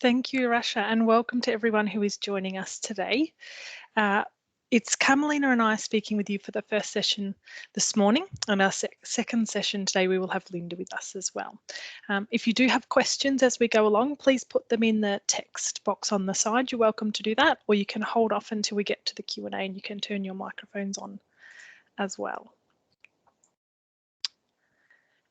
Thank you, Rasha, and welcome to everyone who is joining us today. It's Carmelina and I speaking with you for the first session this morning. On our second session today, we will have Linda with us as well. If you do have questions as we go along, please put them in the text box on the side. You're welcome to do that, or you can hold off until we get to the Q&A and you can turn your microphones on as well.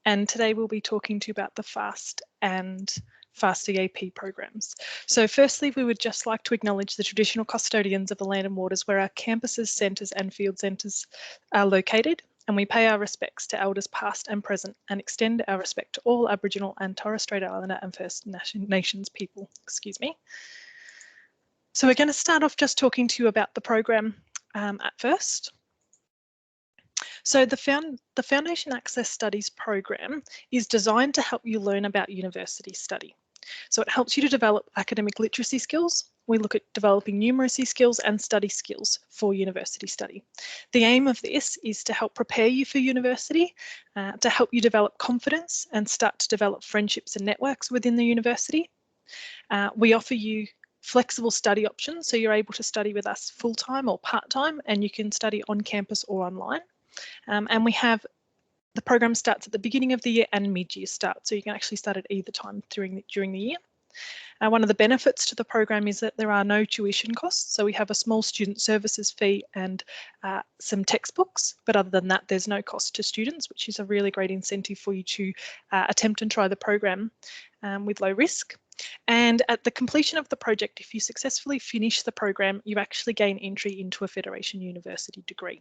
And today we'll be talking to you about the FAST and FAST EAP programs. So firstly, we would just like to acknowledge the traditional custodians of the land and waters where our campuses, centres and field centres are located, and we pay our respects to elders past and present and extend our respect to all Aboriginal and Torres Strait Islander and First Nations people. So we're going to start off just talking to you about the program at first. So the Foundation Access Studies program is designed to help you learn about university study. So it helps you to develop academic literacy skills. We look at developing numeracy skills and study skills for university study. The aim of this is to help prepare you for university, to help you develop confidence and start to develop friendships and networks within the university. We offer you flexible study options, so you're able to study with us full-time or part-time, and you can study on campus or online. And we have the program starts at the beginning of the year and mid-year start, so you can actually start at either time during the year. One of the benefits to the program is that there are no tuition costs, so we have a small student services fee and some textbooks, but other than that there's no cost to students, which is a really great incentive for you to attempt and try the program with low risk. And at the completion of the project, if you successfully finish the program, you actually gain entry into a Federation University degree.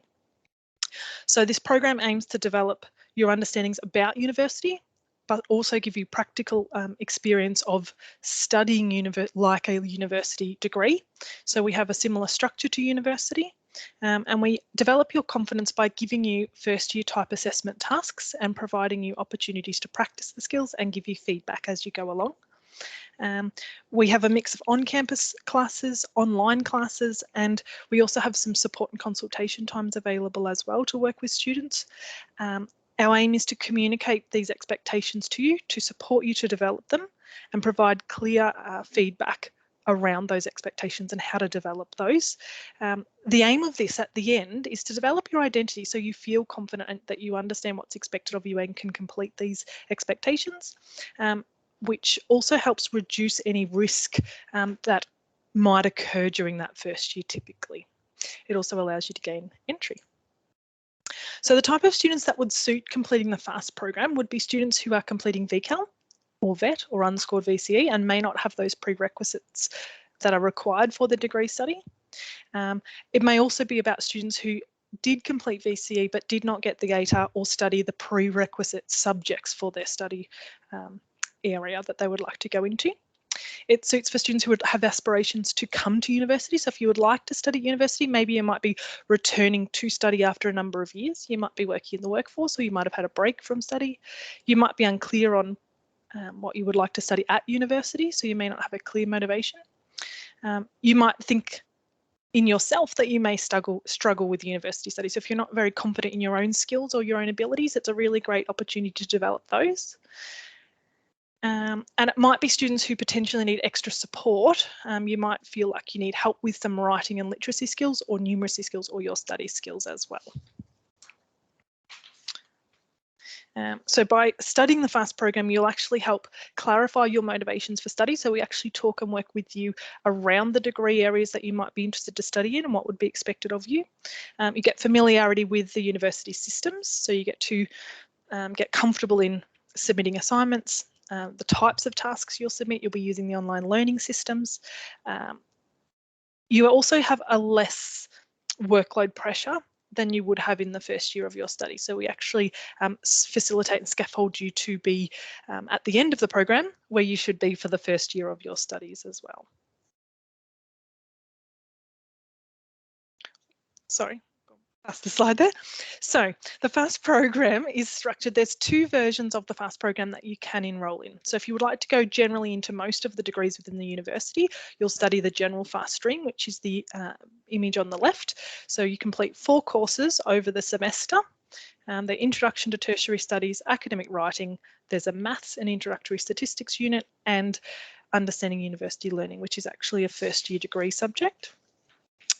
So this program aims to develop your understandings about university, but also give you practical experience of studying like a university degree. So we have a similar structure to university, and we develop your confidence by giving you first year type assessment tasks and providing you opportunities to practice the skills and give you feedback as you go along. We have a mix of on-campus classes, online classes, and we also have some support and consultation times available as well to work with students. Our aim is to communicate these expectations to you, to support you to develop them and provide clear feedback around those expectations and how to develop those. The aim of this at the end is to develop your identity so you feel confident that you understand what's expected of you and can complete these expectations. Which also helps reduce any risk that might occur during that first year typically. It also allows you to gain entry. So the type of students that would suit completing the FAST program would be students who are completing VCAL or VET or unscored VCE and may not have those prerequisites that are required for the degree study. It may also be about students who did complete VCE but did not get the ATAR or study the prerequisite subjects for their study area that they would like to go into. It suits for students who would have aspirations to come to university. So if you would like to study at university, maybe you might be returning to study after a number of years. You might be working in the workforce, or you might have had a break from study. You might be unclear on what you would like to study at university, so you may not have a clear motivation. You might think in yourself that you may struggle with university studies. So if you're not very confident in your own skills or your own abilities, it's a really great opportunity to develop those. And it might be students who potentially need extra support. You might feel like you need help with some writing and literacy skills or numeracy skills or your study skills as well. So by studying the FAST program, you'll actually help clarify your motivations for study. So we actually talk and work with you around the degree areas that you might be interested to study in and what would be expected of you. You get familiarity with the university systems, so you get to get comfortable in submitting assignments, the types of tasks you'll submit. You'll be using the online learning systems. You also have a less workload pressure than you would have in the first year of your study. So we actually facilitate and scaffold you to be at the end of the program where you should be for the first year of your studies as well. Sorry. Past the slide there. So the FAST program is structured. There's two versions of the FAST program that you can enrol in. So if you would like to go generally into most of the degrees within the university, you'll study the general FAST stream, which is the image on the left. So you complete 4 courses over the semester. The Introduction to Tertiary Studies, Academic Writing, there's a Maths and Introductory Statistics unit, and Understanding University Learning, which is actually a first year degree subject.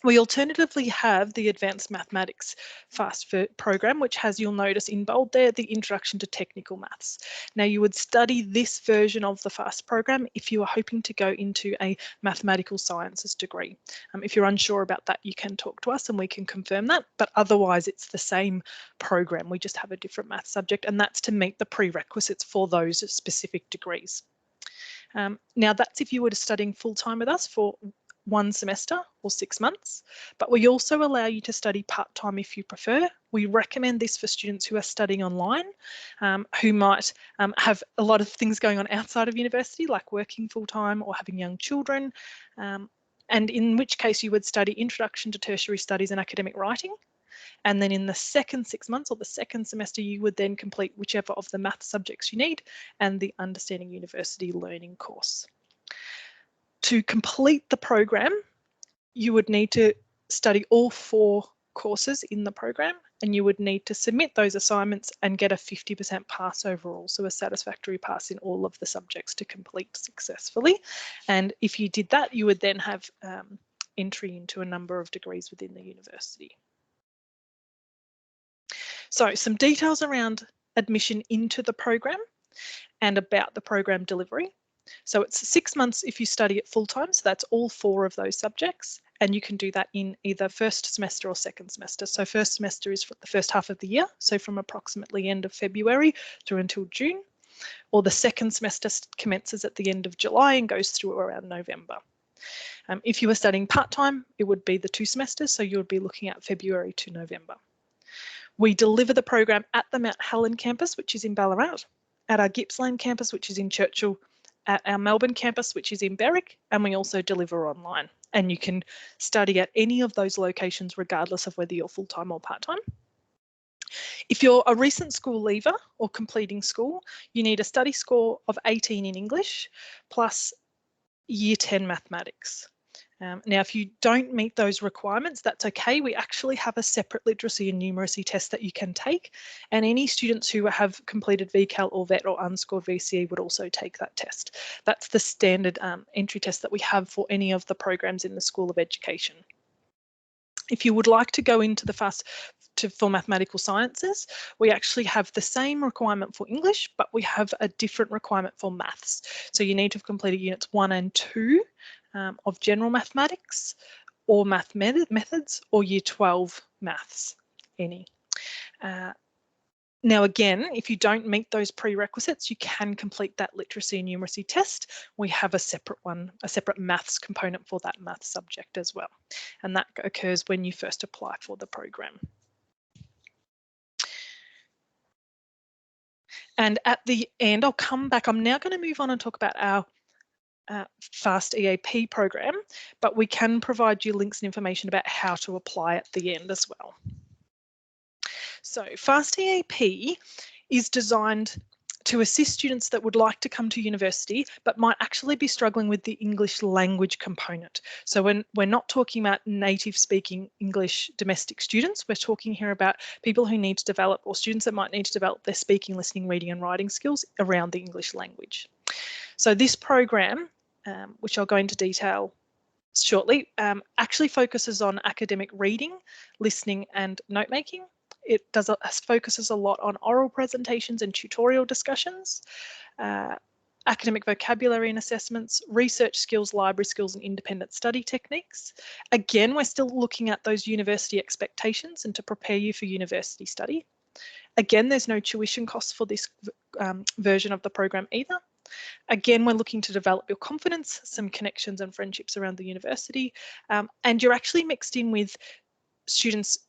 We alternatively have the Advanced Mathematics FAST program, which has, you'll notice in bold there, the Introduction to Technical Maths. Now, you would study this version of the FAST program if you are hoping to go into a mathematical sciences degree. If you're unsure about that, you can talk to us and we can confirm that, but otherwise it's the same program. We just have a different math subject, and that's to meet the prerequisites for those specific degrees. Now, that's if you were studying full-time with us for 1 semester or 6 months, but we also allow you to study part-time if you prefer. We recommend this for students who are studying online, who might have a lot of things going on outside of university, like working full-time or having young children, and in which case you would study Introduction to Tertiary Studies and Academic Writing. And then in the second 6 months or the second semester, you would then complete whichever of the math subjects you need and the Understanding University Learning course. To complete the program, you would need to study all 4 courses in the program, and you would need to submit those assignments and get a 50% pass overall, so a satisfactory pass in all of the subjects to complete successfully. And if you did that, you would then have entry into a number of degrees within the university. So some details around admission into the program and about the program delivery. So it's 6 months if you study it full time, so that's all 4 of those subjects, and you can do that in either first semester or second semester. So first semester is for the first half of the year, so from approximately end of February through until June, or the second semester commences at the end of July and goes through around November. If you were studying part-time, it would be the 2 semesters, so you would be looking at February to November. We deliver the program at the Mount Helen campus, which is in Ballarat, at our Gippsland campus, which is in Churchill, at our Melbourne campus, which is in Berwick, and we also deliver online. And you can study at any of those locations regardless of whether you're full-time or part-time. If you're a recent school leaver or completing school, you need a study score of 18 in English plus Year 10 mathematics. Now, if you don't meet those requirements, that's okay. We actually have a separate literacy and numeracy test that you can take, and any students who have completed VCAL or VET or unscored VCE would also take that test. That's the standard entry test that we have for any of the programs in the School of Education. If you would like to go into the FAST for mathematical sciences, we actually have the same requirement for English, but we have a different requirement for maths. So you need to have completed units 1 and 2 of general mathematics or math methods, or year 12 maths, any. Now again, if you don't meet those prerequisites, you can complete that literacy and numeracy test. We have a separate one, a separate maths component for that maths subject as well. And that occurs when you first apply for the program. And at the end, I'll come back. I'm now going to move on and talk about our FAST EAP program, but we can provide you links and information about how to apply at the end as well. So FAST EAP is designed to assist students that would like to come to university but might actually be struggling with the English language component. So when we're not talking about native speaking English domestic students, we're talking here about people who need to develop, or students that might need to develop their speaking, listening, reading and writing skills around the English language. So this program, which I'll go into detail shortly, actually focuses on academic reading, listening and note making. It focuses a lot on oral presentations and tutorial discussions, academic vocabulary and assessments, research skills, library skills and independent study techniques. Again, we're still looking at those university expectations and to prepare you for university study. Again, there's no tuition costs for this version of the program either. Again, we're looking to develop your confidence, some connections and friendships around the university, and you're actually mixed in with students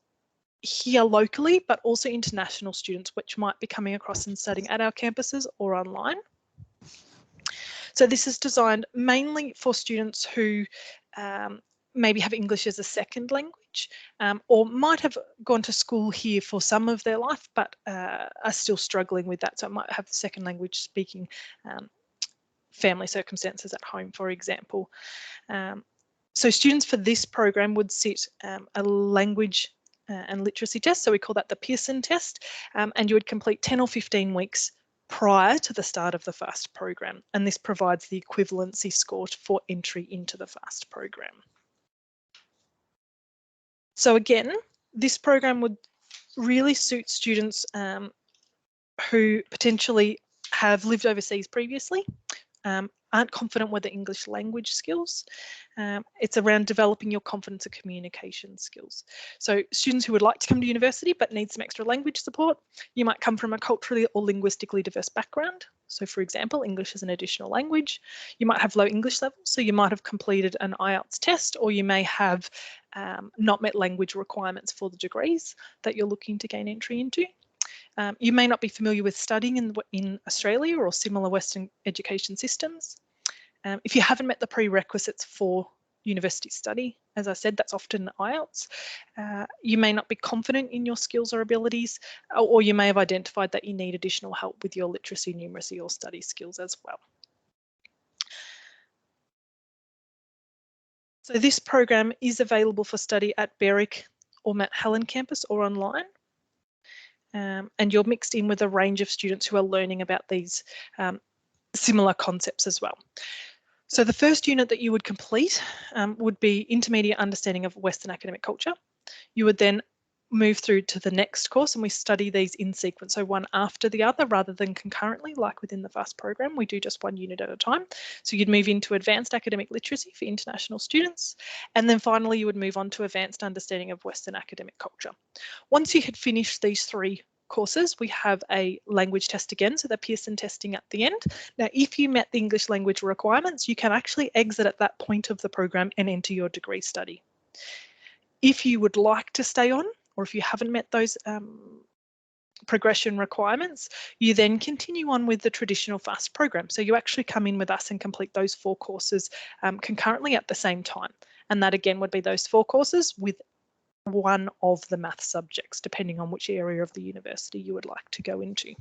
here locally, but also international students, which might be coming across and studying at our campuses or online. So this is designed mainly for students who maybe have English as a second language, or might have gone to school here for some of their life, but are still struggling with that. So it might have the second language speaking family circumstances at home, for example. So students for this program would sit a language and literacy test, so we call that the Pearson test, and you would complete 10 or 15 weeks prior to the start of the FAST program, and this provides the equivalency score for entry into the FAST program. So again, this program would really suit students who potentially have lived overseas previously, aren't confident with the English language skills. It's around developing your confidence and communication skills. So students who would like to come to university but need some extra language support, you might come from a culturally or linguistically diverse background. So for example, English is an additional language. You might have low English levels, so you might have completed an IELTS test, or you may have not met language requirements for the degrees that you're looking to gain entry into. You may not be familiar with studying in Australia or similar Western education systems. If you haven't met the prerequisites for university study, as I said, that's often IELTS. You may not be confident in your skills or abilities, or you may have identified that you need additional help with your literacy, numeracy, or study skills as well. So this program is available for study at Berwick or Mount Helen campus or online. And you're mixed in with a range of students who are learning about these similar concepts as well. So the first unit that you would complete would be Intermediate Understanding of Western Academic Culture. You would then move through to the next course, and we study these in sequence, so one after the other rather than concurrently like within the FAST program. We do just one unit at a time. So you'd move into Advanced Academic Literacy for international students, and then finally you would move on to Advanced Understanding of Western Academic Culture. Once you had finished these three courses, we have a language test again, so the Pearson testing at the end. Now, if you met the English language requirements, you can actually exit at that point of the program and enter your degree study. If you would like to stay on, or if you haven't met those progression requirements, you then continue on with the traditional FAST program. So you actually come in with us and complete those 4 courses concurrently at the same time. And that again would be those 4 courses with one of the math subjects, depending on which area of the university you would like to go into.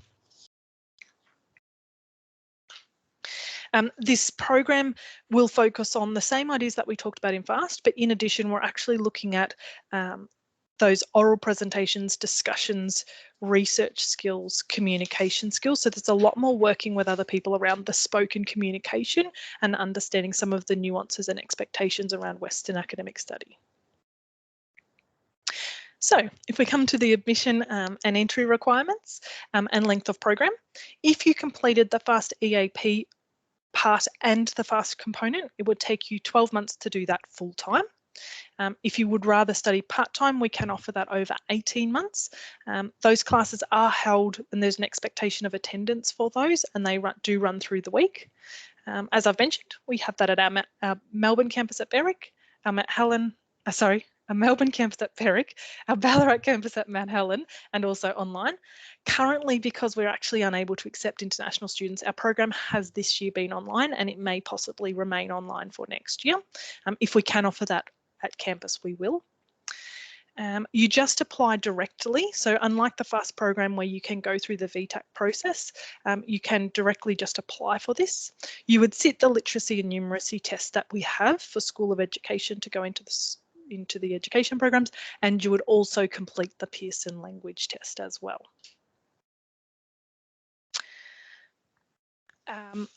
This program will focus on the same ideas that we talked about in FAST, but in addition, we're actually looking at those oral presentations, discussions, research skills, communication skills. So there's a lot more working with other people around the spoken communication and understanding some of the nuances and expectations around Western academic study. So if we come to the admission and entry requirements and length of program, if you completed the FAST EAP part and the FAST component, it would take you 12 months to do that full time. If you would rather study part-time, we can offer that over 18 months. Those classes are held and there's an expectation of attendance for those, and they do run through the week. As I've mentioned, we have that at our Melbourne campus at Berwick, our Melbourne campus at Berwick, our Ballarat campus at Mount Helen, and also online. Currently, because we're actually unable to accept international students, our program has this year been online, and it may possibly remain online for next year. If we can offer that at campus, we will. You just apply directly. So unlike the FAST program where you can go through the VTAC process, you can directly just apply for this. You would sit the literacy and numeracy test that we have for School of Education to go into the education programs, and you would also complete the Pearson language test as well.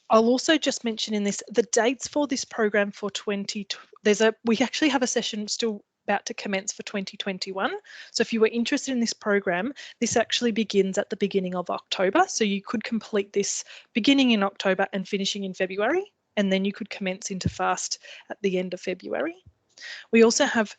I'll also just mention in this, the dates for this program for we actually have a session still about to commence for 2021. So if you were interested in this program, this actually begins at the beginning of October. So you could complete this beginning in October and finishing in February, and then you could commence into FAST at the end of February. We also have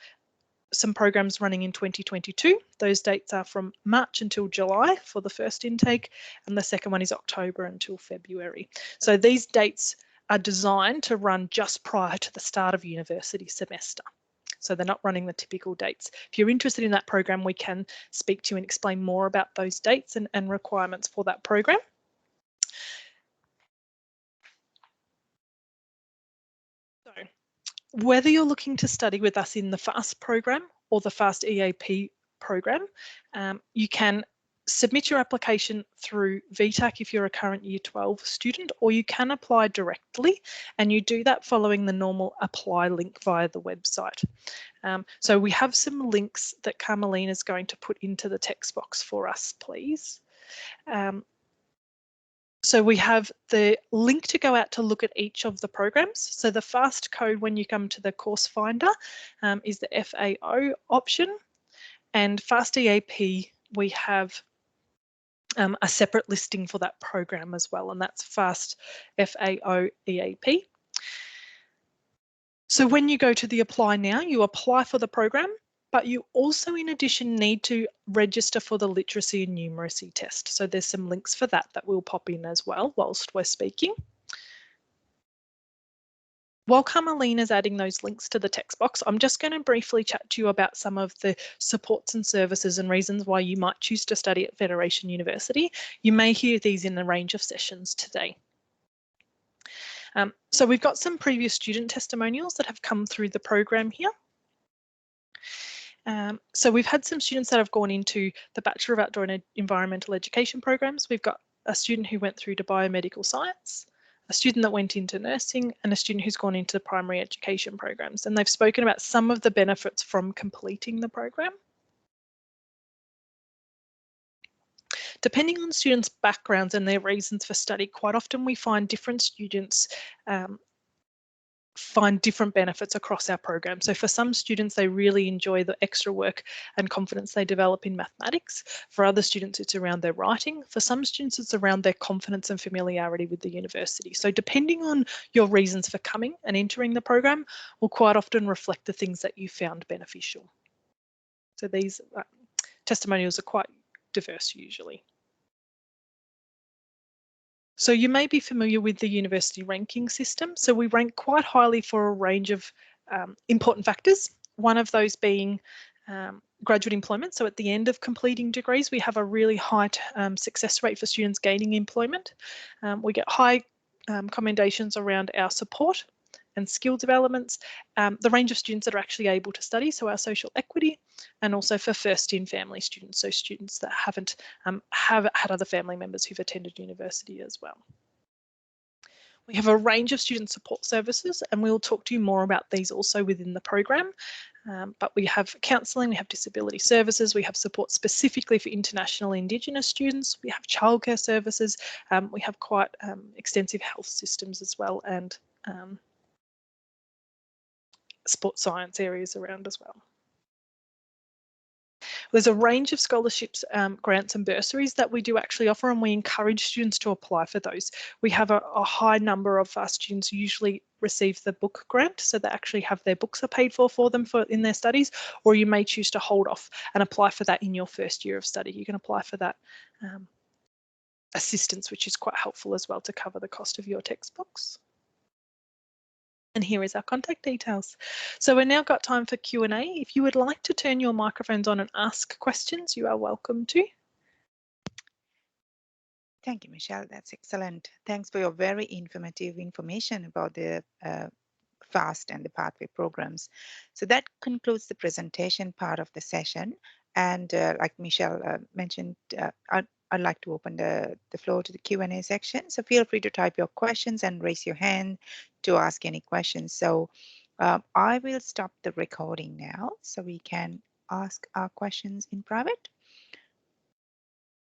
some programs running in 2022. Those dates are from March until July for the first intake, and the second one is October until February. So these dates are designed to run just prior to the start of university semester. So they're not running the typical dates. If you're interested in that program, we can speak to you and explain more about those dates and requirements for that program. So whether you're looking to study with us in the FAST program or the FAST EAP program, you can submit your application through VTAC if you're a current Year 12 student, or you can apply directly, and you do that following the normal apply link via the website. So we have some links that Carmelina is going to put into the text box for us, please. So we have the link to go out to look at each of the programs. So the FAST code when you come to the course finder is the FAO option, and FAST EAP we have a separate listing for that program as well, and that's FAST FAO EAP. So when you go to the apply now, you apply for the program, but you also in addition need to register for the literacy and numeracy test. So there's some links for that that will pop in as well whilst we're speaking. While Carmelina's adding those links to the text box, I'm just going to briefly chat to you about some of the supports and services and reasons why you might choose to study at Federation University. You may hear these in a range of sessions today. So we've got some previous student testimonials that have come through the program here. So we've had some students that have gone into the Bachelor of Outdoor and Environmental Education programs. We've got a student who went through to biomedical science, a student that went into nursing, and a student who's gone into the primary education programs. And they've spoken about some of the benefits from completing the program. Depending on students' backgrounds and their reasons for study, quite often we find different students find different benefits across our program. So for some students, they really enjoy the extra work and confidence they develop in mathematics. For other students, it's around their writing. For some students, it's around their confidence and familiarity with the university. So depending on your reasons for coming and entering the program will quite often reflect the things that you found beneficial. So these testimonials are quite diverse usually. So you may be familiar with the university ranking system. So we rank quite highly for a range of important factors. One of those being graduate employment. So at the end of completing degrees, we have a really high success rate for students gaining employment. We get high commendations around our support and skill developments, the range of students that are actually able to study, so our social equity, and also for first-in family students, so students that haven't have had other family members who've attended university as well. We have a range of student support services, and we'll talk to you more about these also within the program. But we have counselling, we have disability services, we have support specifically for international Indigenous students, we have childcare services, we have quite extensive health systems as well, and sports science areas around as well. There's a range of scholarships, grants and bursaries that we do actually offer, and we encourage students to apply for those. We have a high number of students who usually receive the book grant, so they actually have their books are paid for them in their studies, or you may choose to hold off and apply for that in your first year of study. You can apply for that assistance, which is quite helpful as well to cover the cost of your textbooks. And here is our contact details. So we've now got time for Q&A. If you would like to turn your microphones on and ask questions, you are welcome to. Thank you, Michelle. That's excellent. Thanks for your very informative information about the FAST and the Pathway programs. So that concludes the presentation part of the session. And like Michelle mentioned, I'd like to open the floor to the Q&A section. So feel free to type your questions and raise your hand to ask any questions. So I will stop the recording now so we can ask our questions in private.